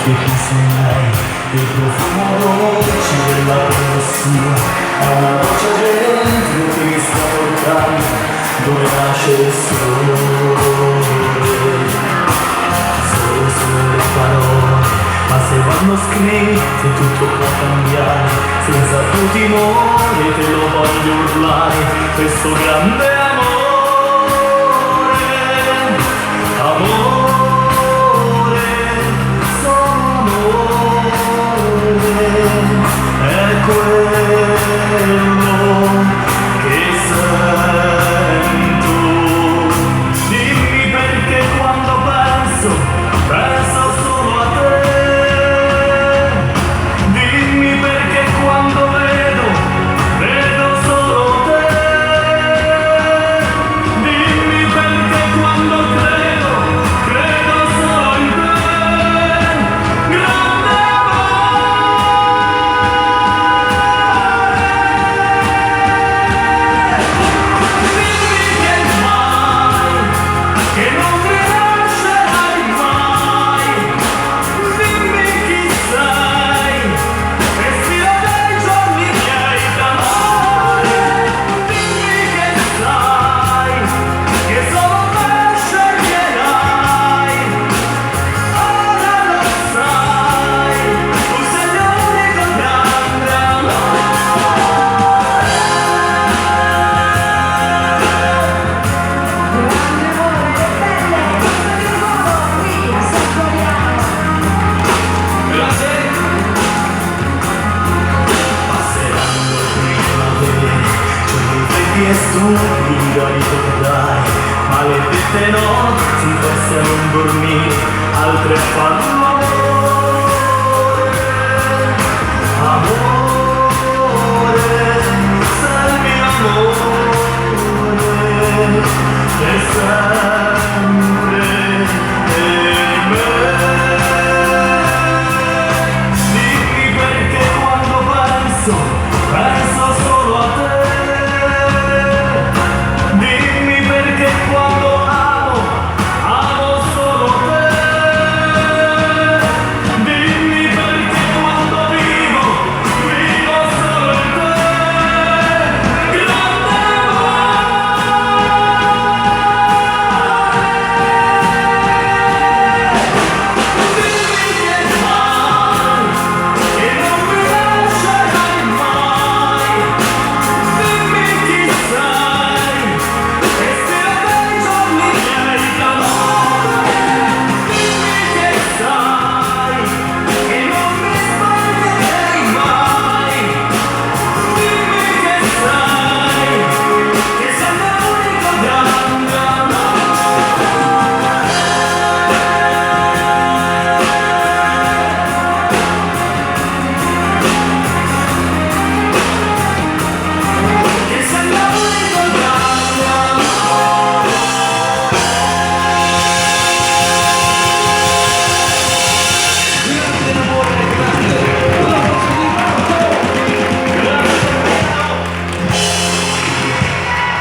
che ti sei, il profumo dolce della poesia, è una voce dentro che mi sta portando dove nasce il sole. Solo le parole, ma se vanno scritte tutto può cambiare, senza più timore te lo voglio urlare, questo grande amore, amore, solo amore, è quello che sento. Dimmi perché quando penso solo a te. Dimmi perché quando vedo solo te. Dimmi perché quando credo solo in te. Grande che non rinascerai mai. Dimmi chi sei, respiro dei giorni miei d'amore. Dimmi che sai, che solo te sceglierai. Ora lo sai, tu sei l'unico grande amore. Passeranno primavere, giorni freddi e stupidi da ricordare, maledette notti perse a non dormire, al